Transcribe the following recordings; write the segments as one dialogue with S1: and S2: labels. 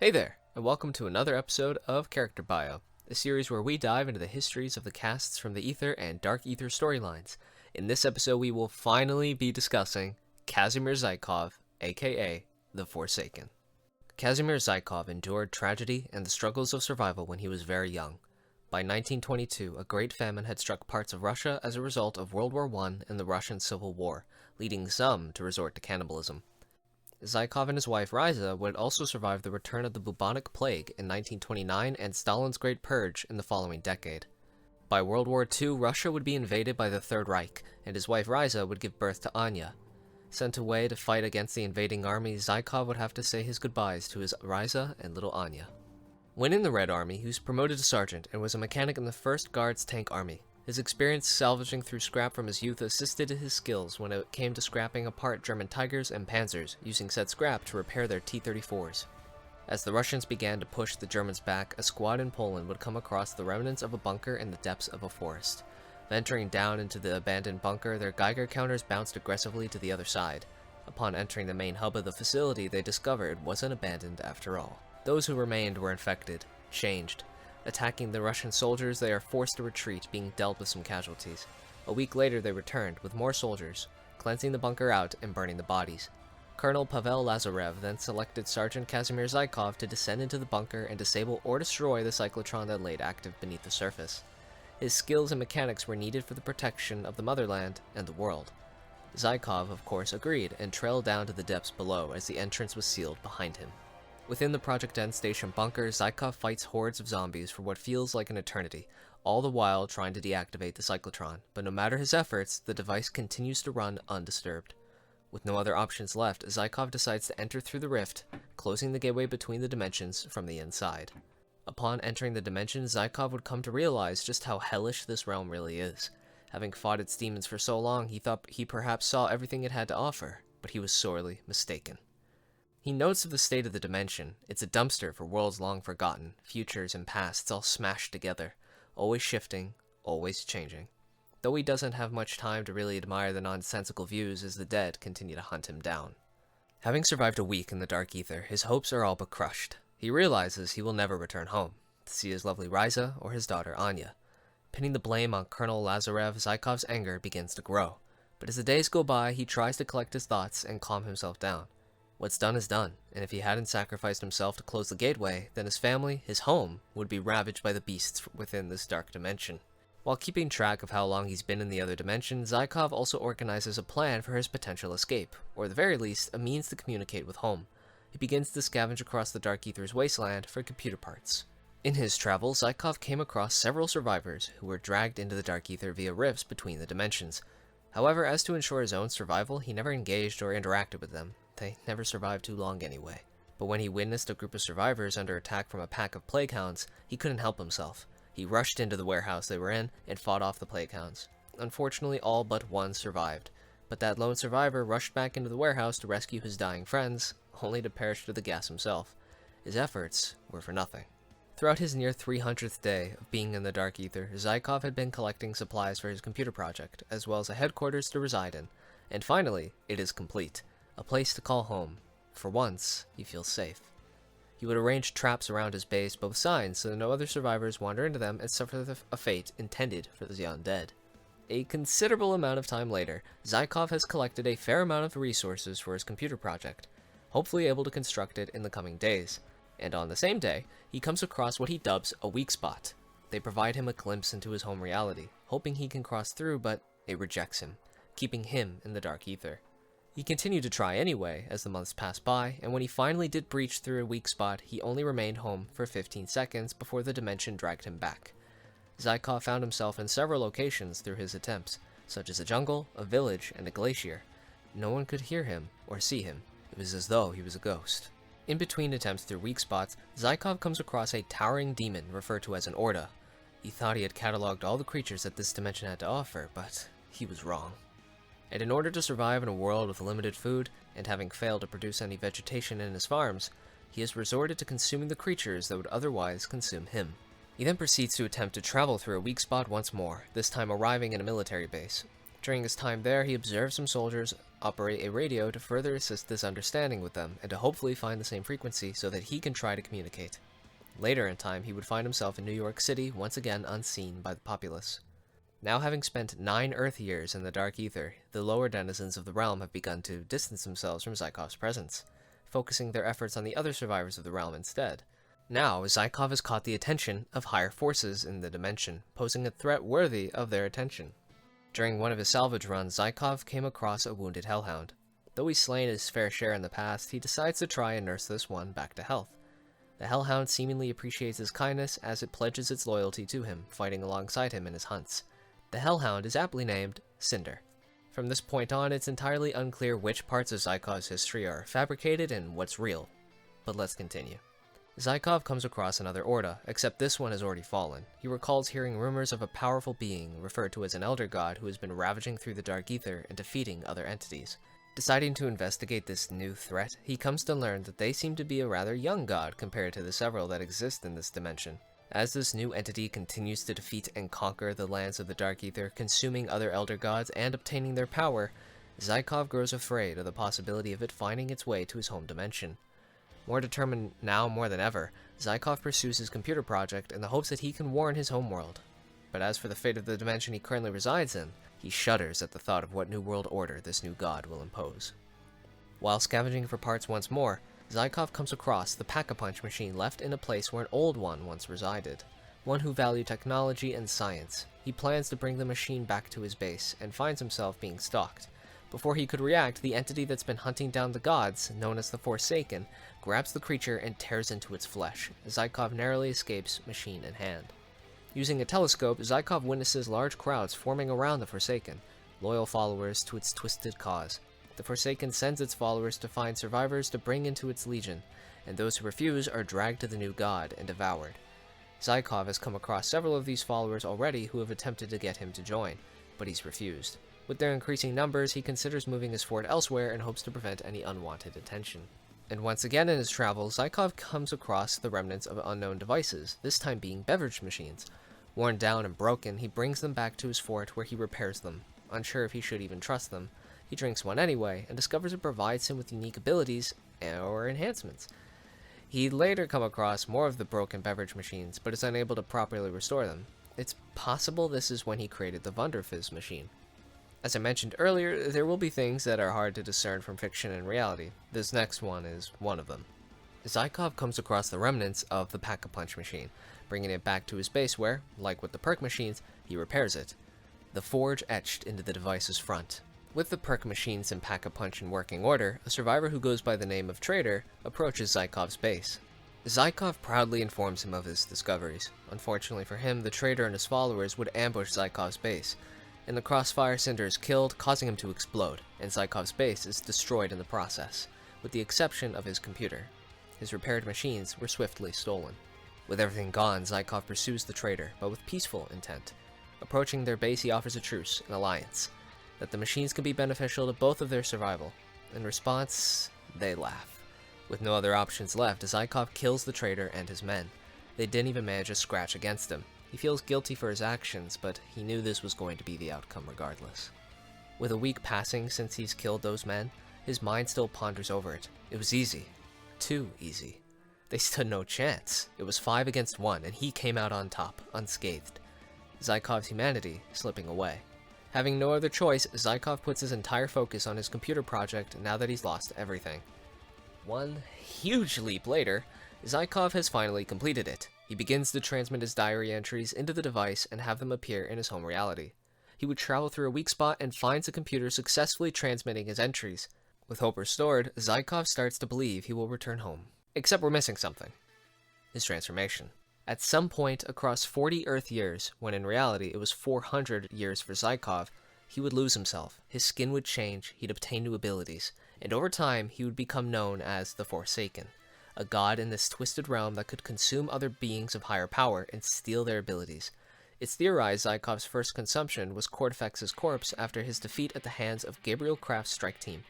S1: Hey there, and welcome to another episode of Character Bio, a series where we dive into the histories of the casts from the Ether and Dark Ether storylines. In this episode, we will finally be discussing Kazimir Zykov, aka the Forsaken. Kazimir Zykov endured tragedy and the struggles of survival when he was very young. By 1922, a great famine had struck parts of Russia as a result of World War I and the Russian Civil War, leading some to resort to cannibalism. Zykov and his wife Riza would also survive the return of the bubonic plague in 1929 and Stalin's Great Purge in the following decade. By World War II, Russia would be invaded by the Third Reich, and his wife Riza would give birth to Anya. Sent away to fight against the invading army, Zykov would have to say his goodbyes to his Riza and little Anya. When in the Red Army, he was promoted to sergeant and was a mechanic in the 1st Guards Tank Army. His experience salvaging through scrap from his youth assisted his skills when it came to scrapping apart German Tigers and Panzers, using said scrap to repair their T-34s. As the Russians began to push the Germans back, a squad in Poland would come across the remnants of a bunker in the depths of a forest. Venturing down into the abandoned bunker, their Geiger counters bounced aggressively to the other side. Upon entering the main hub of the facility, they discovered it wasn't abandoned after all. Those who remained were infected, changed. Attacking the Russian soldiers, they are forced to retreat, being dealt with some casualties. A week later, they returned with more soldiers, cleansing the bunker out and burning the bodies. Colonel Pavel Lazarev then selected Sergeant Kazimir Zykov to descend into the bunker and disable or destroy the cyclotron that laid active beneath the surface. His skills and mechanics were needed for the protection of the motherland and the world. Zykov, of course, agreed and trailed down to the depths below as the entrance was sealed behind him. Within the Project N station bunker, Zykov fights hordes of zombies for what feels like an eternity, all the while trying to deactivate the cyclotron, but no matter his efforts, the device continues to run undisturbed. With no other options left, Zykov decides to enter through the rift, closing the gateway between the dimensions from the inside. Upon entering the dimension, Zykov would come to realize just how hellish this realm really is. Having fought its demons for so long, he thought he perhaps saw everything it had to offer, but he was sorely mistaken. He notes of the state of the dimension. It's a dumpster for worlds long forgotten, futures and pasts all smashed together, always shifting, always changing. Though he doesn't have much time to really admire the nonsensical views as the dead continue to hunt him down. Having survived a week in the Dark Ether, his hopes are all but crushed. He realizes he will never return home, to see his lovely Riza or his daughter Anya. Pinning the blame on Colonel Lazarev, Zykov's anger begins to grow. But as the days go by, he tries to collect his thoughts and calm himself down. What's done is done, and if he hadn't sacrificed himself to close the gateway, then his family, his home, would be ravaged by the beasts within this dark dimension. While keeping track of how long he's been in the other dimension, Zykov also organizes a plan for his potential escape, or at the very least, a means to communicate with home. He begins to scavenge across the Dark Ether's wasteland for computer parts. In his travels, Zykov came across several survivors who were dragged into the Dark Ether via rifts between the dimensions. However, as to ensure his own survival, he never engaged or interacted with them. They never survived too long anyway. But when he witnessed a group of survivors under attack from a pack of plague hounds, he couldn't help himself. He rushed into the warehouse they were in and fought off the plague hounds. Unfortunately, all but one survived, but that lone survivor rushed back into the warehouse to rescue his dying friends, only to perish to the gas himself. His efforts were for nothing. Throughout his near 300th day of being in the Dark Ether, Zykov had been collecting supplies for his computer project, as well as a headquarters to reside in. And finally, it is complete. A place to call home. For once, he feels safe. He would arrange traps around his base, but with signs so that no other survivors wander into them and suffer a fate intended for the undead. A considerable amount of time later, Zykov has collected a fair amount of resources for his computer project, hopefully able to construct it in the coming days. And on the same day, he comes across what he dubs a weak spot. They provide him a glimpse into his home reality, hoping he can cross through, but it rejects him, keeping him in the Dark Ether. He continued to try anyway as the months passed by, and when he finally did breach through a weak spot, he only remained home for 15 seconds before the dimension dragged him back. Zykov found himself in several locations through his attempts, such as a jungle, a village, and a glacier. No one could hear him or see him. It was as though he was a ghost. In between attempts through weak spots, Zykov comes across a towering demon referred to as an Orda. He thought he had cataloged all the creatures that this dimension had to offer, but he was wrong. And in order to survive in a world with limited food, and having failed to produce any vegetation in his farms, he has resorted to consuming the creatures that would otherwise consume him. He then proceeds to attempt to travel through a weak spot once more, this time arriving in a military base. During his time there, he observed some soldiers operate a radio to further assist this understanding with them, and to hopefully find the same frequency so that he can try to communicate. Later in time, he would find himself in New York City, once again unseen by the populace. Now having spent 9 Earth years in the Dark Ether, the lower denizens of the realm have begun to distance themselves from Zykov's presence, focusing their efforts on the other survivors of the realm instead. Now, Zykov has caught the attention of higher forces in the dimension, posing a threat worthy of their attention. During one of his salvage runs, Zykov came across a wounded hellhound. Though he's slain his fair share in the past, he decides to try and nurse this one back to health. The hellhound seemingly appreciates his kindness as it pledges its loyalty to him, fighting alongside him in his hunts. The hellhound is aptly named Cinder. From this point on, it's entirely unclear which parts of Zykov's history are fabricated and what's real. But let's continue. Zykov comes across another Orda, except this one has already fallen. He recalls hearing rumors of a powerful being, referred to as an elder god, who has been ravaging through the Dark Ether and defeating other entities. Deciding to investigate this new threat, he comes to learn that they seem to be a rather young god compared to the several that exist in this dimension. As this new entity continues to defeat and conquer the lands of the Dark Ether, consuming other elder gods and obtaining their power, Zykov grows afraid of the possibility of it finding its way to his home dimension. More determined now more than ever, Zykov pursues his computer project in the hopes that he can warn his homeworld. But as for the fate of the dimension he currently resides in, he shudders at the thought of what new world order this new god will impose. While scavenging for parts once more, Zykov comes across the Pack-a-Punch machine left in a place where an old one once resided, one who valued technology and science. He plans to bring the machine back to his base, and finds himself being stalked. Before he could react, the entity that's been hunting down the gods, known as the Forsaken, grabs the creature and tears into its flesh. Zykov narrowly escapes, machine in hand. Using a telescope, Zykov witnesses large crowds forming around the Forsaken, loyal followers to its twisted cause. The Forsaken sends its followers to find survivors to bring into its legion, and those who refuse are dragged to the new god and devoured. Zykov has come across several of these followers already who have attempted to get him to join, but he's refused. With their increasing numbers, he considers moving his fort elsewhere and hopes to prevent any unwanted attention. And once again in his travels, Zykov comes across the remnants of unknown devices, this time being beverage machines. Worn down and broken, he brings them back to his fort where he repairs them. Unsure if he should even trust them, he drinks one anyway, and discovers it provides him with unique abilities or enhancements. He'd later come across more of the broken beverage machines, but is unable to properly restore them. It's possible this is when he created the Wunderfizz machine. As I mentioned earlier, there will be things that are hard to discern from fiction and reality. This next one is one of them. Zykov comes across the remnants of the Pack-a-Punch machine, bringing it back to his base where, like with the perk machines, he repairs it. The forge etched into the device's front. With the perk machines and Pack-a-Punch in working order, a survivor who goes by the name of Trader approaches Zykov's base. Zykov proudly informs him of his discoveries. Unfortunately for him, the Trader and his followers would ambush Zykov's base. In the crossfire, Cinder is killed, causing him to explode, and Zykov's base is destroyed in the process, with the exception of his computer. His repaired machines were swiftly stolen. With everything gone, Zykov pursues the Trader, but with peaceful intent. Approaching their base, he offers a truce, an alliance, that the machines can be beneficial to both of their survival. In response, they laugh. With no other options left, Zykov kills the Trader and his men. They didn't even manage a scratch against him. He feels guilty for his actions, but he knew this was going to be the outcome regardless. With a week passing since he's killed those men, his mind still ponders over it. It was easy. Too easy. They stood no chance. It was 5 against 1, and he came out on top, unscathed. Zykov's humanity slipping away. Having no other choice, Zykov puts his entire focus on his computer project now that he's lost everything. One huge leap later, Zykov has finally completed it. He begins to transmit his diary entries into the device and have them appear in his home reality. He would travel through a weak spot and finds the computer successfully transmitting his entries. With hope restored, Zykov starts to believe he will return home. Except we're missing something. His transformation. At some point across 40 Earth years, when in reality it was 400 years for Zykov, he would lose himself, his skin would change, he'd obtain new abilities, and over time he would become known as the Forsaken, a god in this twisted realm that could consume other beings of higher power and steal their abilities. It's theorized Zykov's first consumption was Kordfex's corpse after his defeat at the hands of Gabriel Kraft's strike team,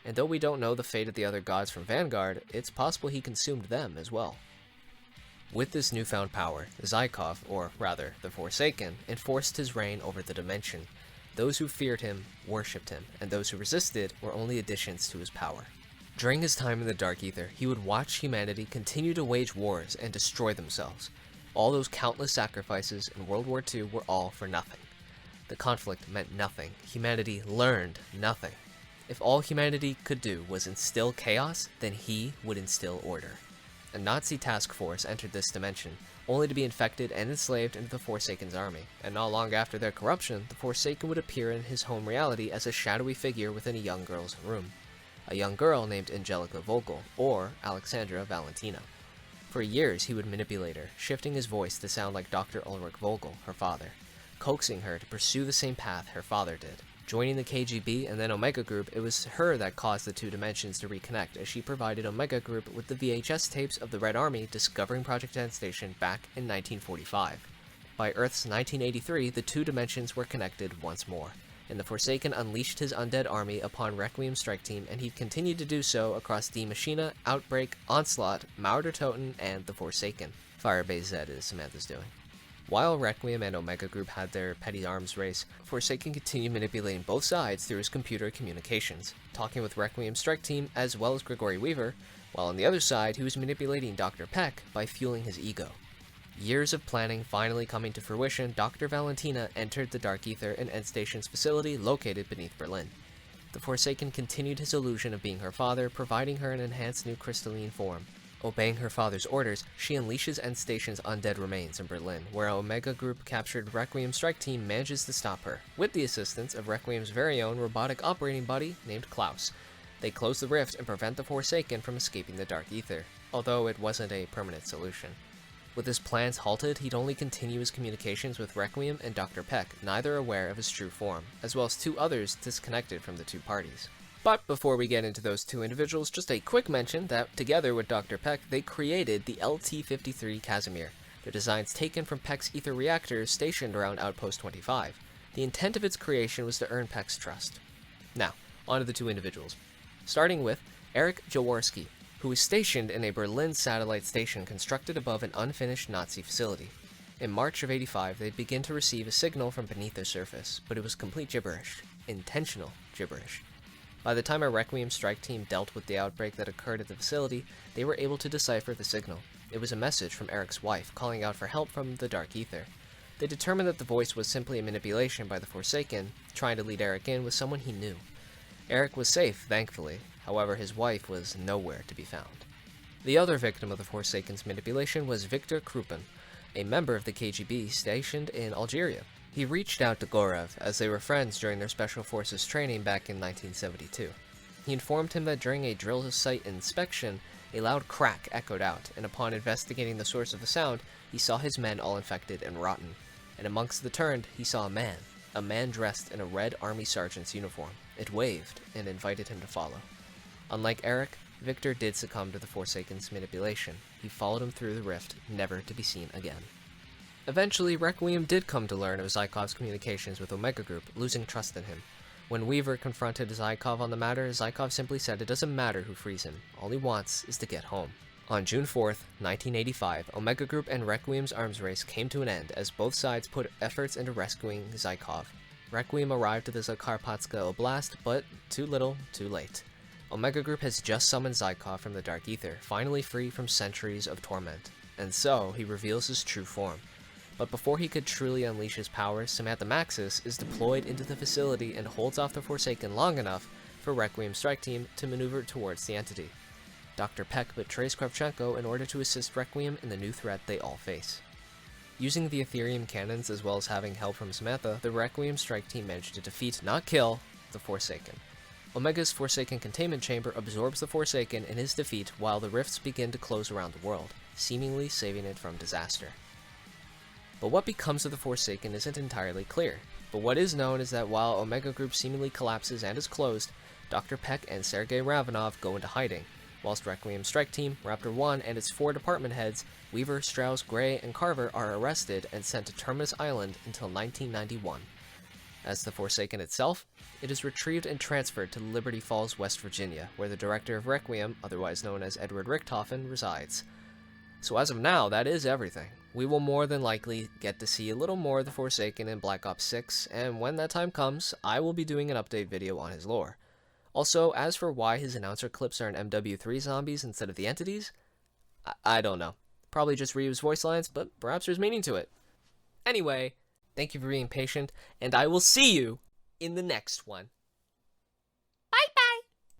S1: and though we don't know the fate of the other gods from Vanguard, it's possible he consumed them as well. With this newfound power, Zykov, or rather, the Forsaken, enforced his reign over the dimension. Those who feared him worshipped him, and those who resisted were only additions to his power. During his time in the Dark Ether, he would watch humanity continue to wage wars and destroy themselves. All those countless sacrifices in World War II were all for nothing. The conflict meant nothing. Humanity learned nothing. If all humanity could do was instill chaos, then he would instill order. A Nazi task force entered this dimension, only to be infected and enslaved into the Forsaken's army, and not long after their corruption, the Forsaken would appear in his home reality as a shadowy figure within a young girl's room. A young girl named Angelica Vogel, or Alexandra Valentina. For years he would manipulate her, shifting his voice to sound like Dr. Ulrich Vogel, her father, coaxing her to pursue the same path her father did. Joining the KGB and then Omega Group, it was her that caused the two dimensions to reconnect, as she provided Omega Group with the VHS tapes of the Red Army discovering Project Endstation back in 1945. By Earth's 1983, the two dimensions were connected once more, and the Forsaken unleashed his undead army upon Requiem Strike Team, and he continued to do so across Die Machina, Outbreak, Onslaught, Mauer Toten, and the Forsaken. Firebase Z is Samantha's doing. While Requiem and Omega Group had their petty arms race, Forsaken continued manipulating both sides through his computer communications, talking with Requiem Strike Team as well as Gregory Weaver, while on the other side he was manipulating Dr. Peck by fueling his ego. Years of planning finally coming to fruition, Dr. Valentina entered the Dark Ether in Endstation's facility located beneath Berlin. The Forsaken continued his illusion of being her father, providing her an enhanced new crystalline form. Obeying her father's orders, she unleashes Endstation's undead remains in Berlin, where Omega Group captured Requiem Strike Team manages to stop her, with the assistance of Requiem's very own robotic operating buddy named Klaus. They close the rift and prevent the Forsaken from escaping the Dark Ether, although it wasn't a permanent solution. With his plans halted, he'd only continue his communications with Requiem and Dr. Peck, neither aware of his true form, as well as two others disconnected from the two parties. But before we get into those two individuals, just a quick mention that, together with Dr. Peck, they created the LT-53 Kazimir, their designs taken from Peck's ether reactors stationed around Outpost 25. The intent of its creation was to earn Peck's trust. Now, on to the two individuals. Starting with Erich Jaworski, who was stationed in a Berlin satellite station constructed above an unfinished Nazi facility. In March of '85, they'd begin to receive a signal from beneath the surface, but it was complete gibberish. Intentional gibberish. By the time our Requiem Strike Team dealt with the outbreak that occurred at the facility, they were able to decipher the signal. It was a message from Erich's wife, calling out for help from the Dark Ether. They determined that the voice was simply a manipulation by the Forsaken, trying to lead Erich in with someone he knew. Erich was safe, thankfully. However, his wife was nowhere to be found. The other victim of the Forsaken's manipulation was Viktor Krupin, a member of the KGB stationed in Algeria. He reached out to Gorev, as they were friends during their Special Forces training back in 1972. He informed him that during a drill site inspection, a loud crack echoed out, and upon investigating the source of the sound, he saw his men all infected and rotten. And amongst the turned, he saw a man dressed in a red army sergeant's uniform. It waved and invited him to follow. Unlike Erich, Victor did succumb to the Forsaken's manipulation. He followed him through the rift, never to be seen again. Eventually, Requiem did come to learn of Zykov's communications with Omega Group, losing trust in him. When Weaver confronted Zykov on the matter, Zykov simply said it doesn't matter who frees him, all he wants is to get home. On June 4th, 1985, Omega Group and Requiem's arms race came to an end as both sides put efforts into rescuing Zykov. Requiem arrived at the Zakarpatska Oblast, but too little, too late. Omega Group has just summoned Zykov from the Dark Ether, finally free from centuries of torment, and so he reveals his true form. But before he could truly unleash his powers, Samantha Maxis is deployed into the facility and holds off the Forsaken long enough for Requiem Strike Team to maneuver towards the entity. Dr. Peck betrays Kravchenko in order to assist Requiem in the new threat they all face. Using the Ethereum cannons as well as having help from Samantha, the Requiem Strike Team managed to defeat, not kill, the Forsaken. Omega's Forsaken containment chamber absorbs the Forsaken in his defeat while the rifts begin to close around the world, seemingly saving it from disaster. But what becomes of the Forsaken isn't entirely clear, but what is known is that while Omega Group seemingly collapses and is closed, Dr. Peck and Sergei Ravanov go into hiding, whilst Requiem Strike Team, Raptor 1, and its 4 department heads, Weaver, Strauss, Gray, and Carver, are arrested and sent to Terminus Island until 1991. As the Forsaken itself, it is retrieved and transferred to Liberty Falls, West Virginia, where the director of Requiem, otherwise known as Edward Richthofen, resides. So as of now, that is everything. We will more than likely get to see a little more of the Forsaken in Black Ops 6, and when that time comes, I will be doing an update video on his lore. Also, as for why his announcer clips are in MW3 zombies instead of the entities, I don't know. Probably just reuse voice lines, but perhaps there's meaning to it. Anyway, thank you for being patient, and I will see you in the next one.